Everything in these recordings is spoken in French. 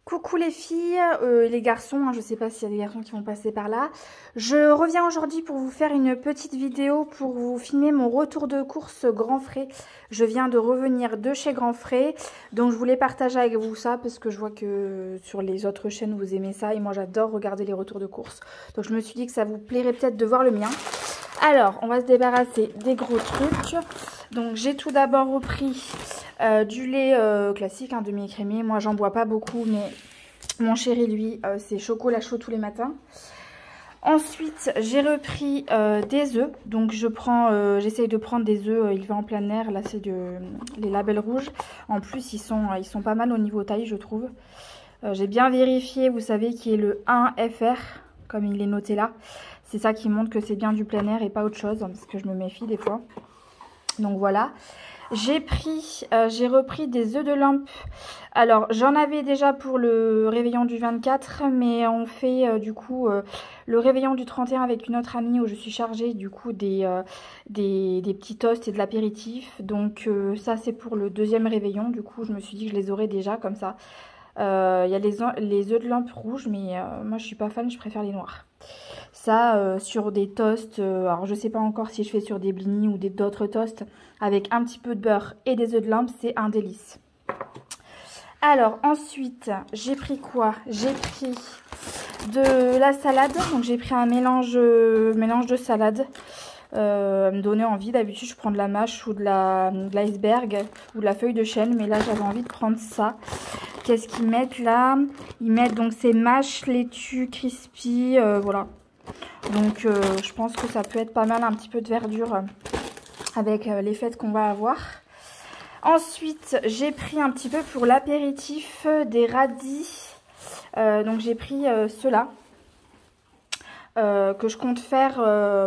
Coucou les filles et les garçons, hein, je ne sais pas s'il y a des garçons qui vont passer par là. Je reviens aujourd'hui pour vous faire une petite vidéo pour vous filmer mon retour de course Grand Frais. Je viens de revenir de chez Grand Frais, donc je voulais partager avec vous ça parce que je vois que sur les autres chaînes vous aimez ça et moi j'adore regarder les retours de course. Donc je me suis dit que ça vous plairait peut-être de voir le mien. Alors, on va se débarrasser des gros trucs. Donc j'ai tout d'abord repris du lait classique, hein, demi-écrémé. Moi j'en bois pas beaucoup, mais mon chéri lui c'est chocolat chaud tous les matins. Ensuite j'ai repris des œufs. Donc j'essaye de prendre des œufs élevés en plein air. Là c'est les labels rouges. En plus ils sont pas mal au niveau taille, je trouve. J'ai bien vérifié, vous savez, qui est le 1FR comme il est noté là. C'est ça qui montre que c'est bien du plein air et pas autre chose, hein, parce que je me méfie des fois. Donc voilà. J'ai repris des œufs de lampe. Alors j'en avais déjà pour le réveillon du 24, mais on fait du coup le réveillon du 31 avec une autre amie où je suis chargée du coup des petits toasts et de l'apéritif. Donc ça c'est pour le deuxième réveillon. Du coup je me suis dit que je les aurais déjà comme ça. Il y a les œufs de lampe rouges, mais moi je suis pas fan, je préfère les noirs. Ça sur des toasts, alors je sais pas encore si je fais sur des blinis ou d'autres toasts avec un petit peu de beurre et des œufs de lampe, c'est un délice. Alors ensuite j'ai pris quoi? J'ai pris de la salade, donc j'ai pris un mélange de salade. Me donner envie. D'habitude je prends de la mâche ou de l'iceberg ou de la feuille de chêne, mais là j'avais envie de prendre ça. Qu'est-ce qu'ils mettent là? Ils mettent donc ces mâches laitue crispy, voilà. Donc je pense que ça peut être pas mal, un petit peu de verdure avec les fêtes qu'on va avoir. Ensuite j'ai pris un petit peu pour l'apéritif des radis. Donc j'ai pris ceux-là. Que je compte faire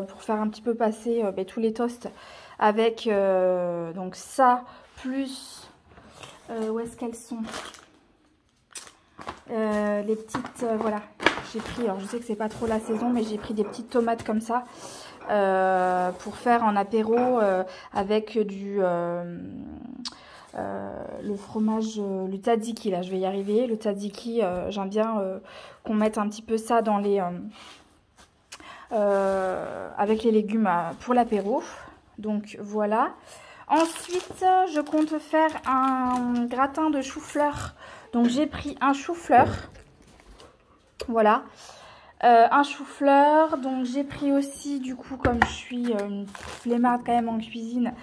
pour faire un petit peu passer tous les toasts avec donc ça plus où est-ce qu'elles sont les petites voilà, j'ai pris, alors je sais que c'est pas trop la saison, mais j'ai pris des petites tomates comme ça pour faire en apéro avec le fromage, le tzatziki. Là je vais y arriver, le tzatziki, j'aime bien qu'on mette un petit peu ça dans les avec les légumes pour l'apéro. Donc voilà. Ensuite je compte faire un gratin de chou-fleur. Donc j'ai pris un chou-fleur, voilà, un chou-fleur. Donc j'ai pris aussi, du coup, comme je suis une flemmarde quand même en cuisine,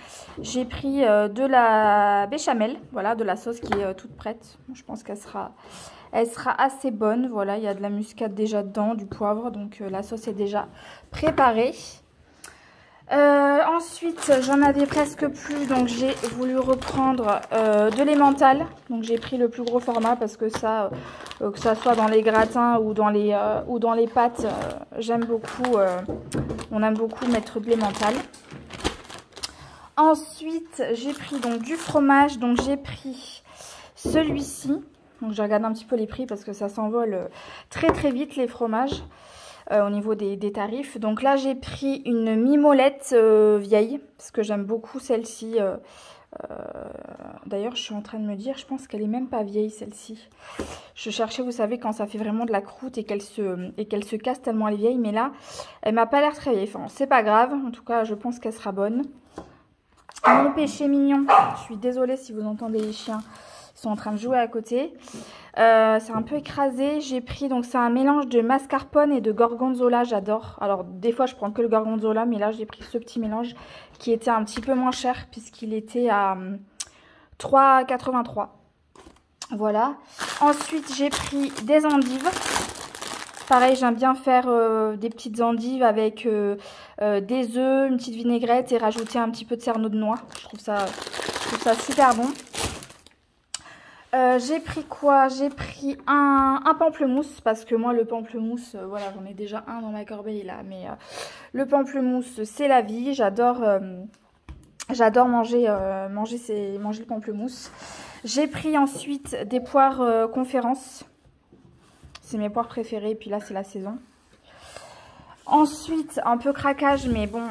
j'ai pris de la béchamel, voilà, de la sauce qui est toute prête. Je pense qu'elle sera assez bonne. Voilà, il y a de la muscade déjà dedans, du poivre, donc la sauce est déjà préparée. Ensuite j'en avais presque plus, donc j'ai voulu reprendre de l'emmental. Donc j'ai pris le plus gros format parce que ça, que ça soit dans les gratins ou dans les pâtes, j'aime beaucoup, on aime beaucoup mettre de l'emmental. Ensuite j'ai pris donc du fromage, donc j'ai pris celui-ci. Donc je regarde un petit peu les prix parce que ça s'envole très très vite les fromages. Au niveau des tarifs. Donc là j'ai pris une mimolette vieille parce que j'aime beaucoup celle-ci. D'ailleurs je suis en train de me dire, je pense qu'elle est même pas vieille celle-ci. Je cherchais, vous savez, quand ça fait vraiment de la croûte et qu'elle se casse tellement elle est vieille, mais là elle m'a pas l'air très vieille. Enfin c'est pas grave, en tout cas je pense qu'elle sera bonne. Mon péché mignon, je suis désolée si vous entendez les chiens, ils sont en train de jouer à côté. C'est un peu écrasé. J'ai pris, donc c'est un mélange de mascarpone et de gorgonzola, j'adore. Alors des fois je prends que le gorgonzola, mais là j'ai pris ce petit mélange qui était un petit peu moins cher puisqu'il était à 3,83 €. Voilà. Ensuite j'ai pris des endives. Pareil, j'aime bien faire des petites endives avec des œufs, une petite vinaigrette et rajouter un petit peu de cerneau de noix. Je trouve ça super bon. J'ai pris quoi? J'ai pris un pamplemousse parce que moi le pamplemousse, voilà, j'en ai déjà un dans ma corbeille là, mais le pamplemousse c'est la vie. J'adore manger le pamplemousse. J'ai pris ensuite des poires conférence, c'est mes poires préférées, et puis là c'est la saison. Ensuite un peu craquage, mais bon,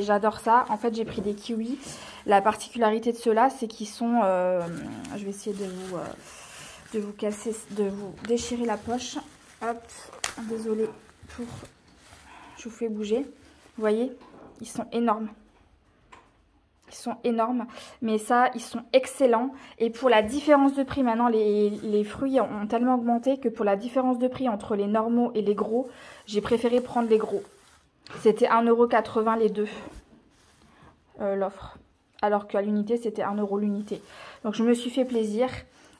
j'adore ça. En fait j'ai pris des kiwis. La particularité de ceux-là, c'est qu'ils sont, je vais essayer de de vous casser, de vous déchirer la poche. Hop, désolée pour... Je vous fais bouger. Vous voyez, ils sont énormes. Ils sont énormes, mais ça, ils sont excellents. Et pour la différence de prix, maintenant, les fruits ont tellement augmenté que pour la différence de prix entre les normaux et les gros, j'ai préféré prendre les gros. C'était 1,80 € les deux, l'offre. Alors qu'à l'unité, c'était 1 € l'unité. Donc, je me suis fait plaisir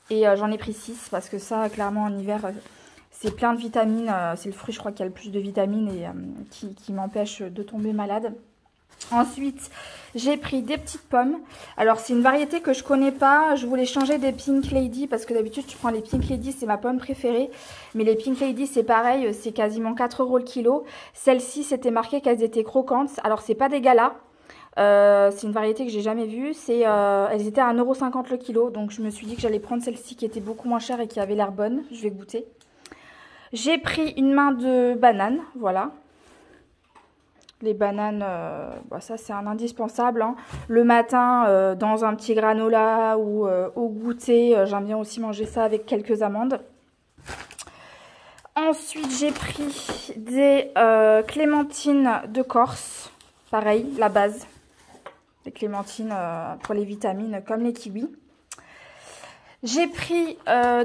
et j'en ai pris 6 parce que ça, clairement, en hiver, c'est plein de vitamines. C'est le fruit, je crois, qui a le plus de vitamines et qui m'empêche de tomber malade. Ensuite, j'ai pris des petites pommes. Alors, c'est une variété que je connais pas. Je voulais changer des Pink Lady parce que d'habitude, je prends les Pink Lady, c'est ma pomme préférée. Mais les Pink Lady, c'est pareil, c'est quasiment 4 € le kilo. Celles-ci, c'était marqué qu'elles étaient croquantes. Alors, c'est pas des galas. C'est une variété que j'ai jamais vue. Elles étaient à 1,50 € le kilo. Donc, je me suis dit que j'allais prendre celle-ci qui était beaucoup moins chère et qui avait l'air bonne. Je vais goûter. J'ai pris une main de bananes, voilà. Les bananes, ça c'est un indispensable. Hein. Le matin, dans un petit granola ou au goûter, j'aime bien aussi manger ça avec quelques amandes. Ensuite, j'ai pris des clémentines de Corse. Pareil, la base. Des clémentines pour les vitamines comme les kiwis. J'ai pris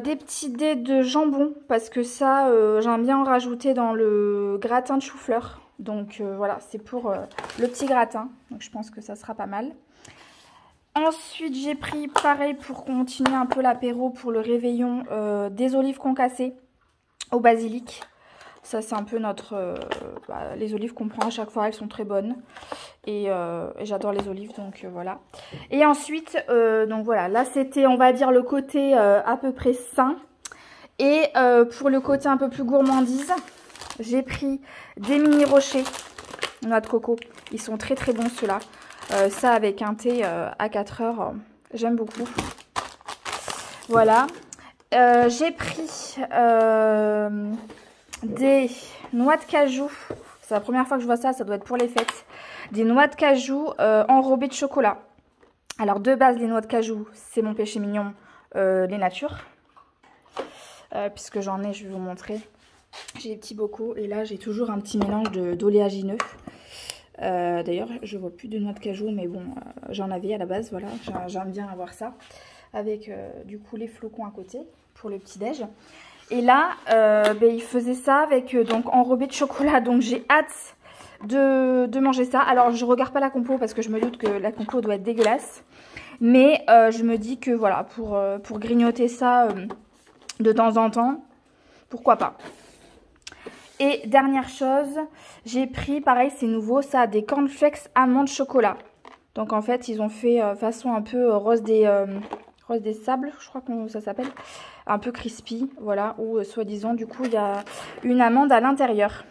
des petits dés de jambon parce que ça, j'aime bien en rajouter dans le gratin de chou-fleur. Donc voilà, c'est pour le petit gratin. Donc je pense que ça sera pas mal. Ensuite, j'ai pris, pareil, pour continuer un peu l'apéro pour le réveillon, des olives concassées au basilic. Ça, c'est un peu notre... les olives qu'on prend à chaque fois, elles sont très bonnes. Et j'adore les olives, donc voilà. Et ensuite, donc voilà, là, c'était, on va dire, le côté à peu près sain. Et pour le côté un peu plus gourmandise, j'ai pris des mini rochers noix de coco. Ils sont très très bons ceux-là. Ça avec un thé à 4 heures, j'aime beaucoup. Voilà. J'ai pris des noix de cajou. C'est la première fois que je vois ça, ça doit être pour les fêtes. Des noix de cajou enrobées de chocolat. Alors de base, les noix de cajou, c'est mon péché mignon, les natures. Puisque j'en ai, je vais vous montrer. J'ai des petits bocaux et là j'ai toujours un petit mélange d'oléagineux. D'ailleurs je vois plus de noix de cajou, mais bon j'en avais à la base, voilà, j'aime bien avoir ça. Avec du coup les flocons à côté pour le petit déj. Et là il faisait ça avec donc enrobé de chocolat, donc j'ai hâte de manger ça. Alors je regarde pas la compo parce que je me doute que la compo doit être dégueulasse. Mais je me dis que voilà, pour grignoter ça de temps en temps, pourquoi pas. Et dernière chose, j'ai pris, pareil c'est nouveau, ça, des cornflakes amandes chocolat. Donc en fait ils ont fait façon un peu rose des sables, je crois que ça s'appelle. Un peu crispy, voilà, où soi-disant du coup il y a une amande à l'intérieur.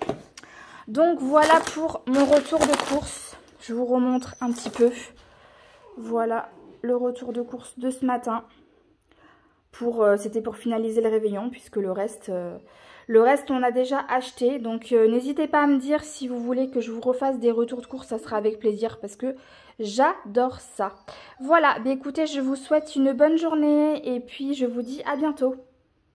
Donc voilà pour mon retour de course. Je vous remontre un petit peu. Voilà le retour de course de ce matin. C'était pour finaliser le réveillon puisque le reste on a déjà acheté. Donc n'hésitez pas à me dire si vous voulez que je vous refasse des retours de course, ça sera avec plaisir parce que j'adore ça. Voilà, écoutez, je vous souhaite une bonne journée et puis je vous dis à bientôt.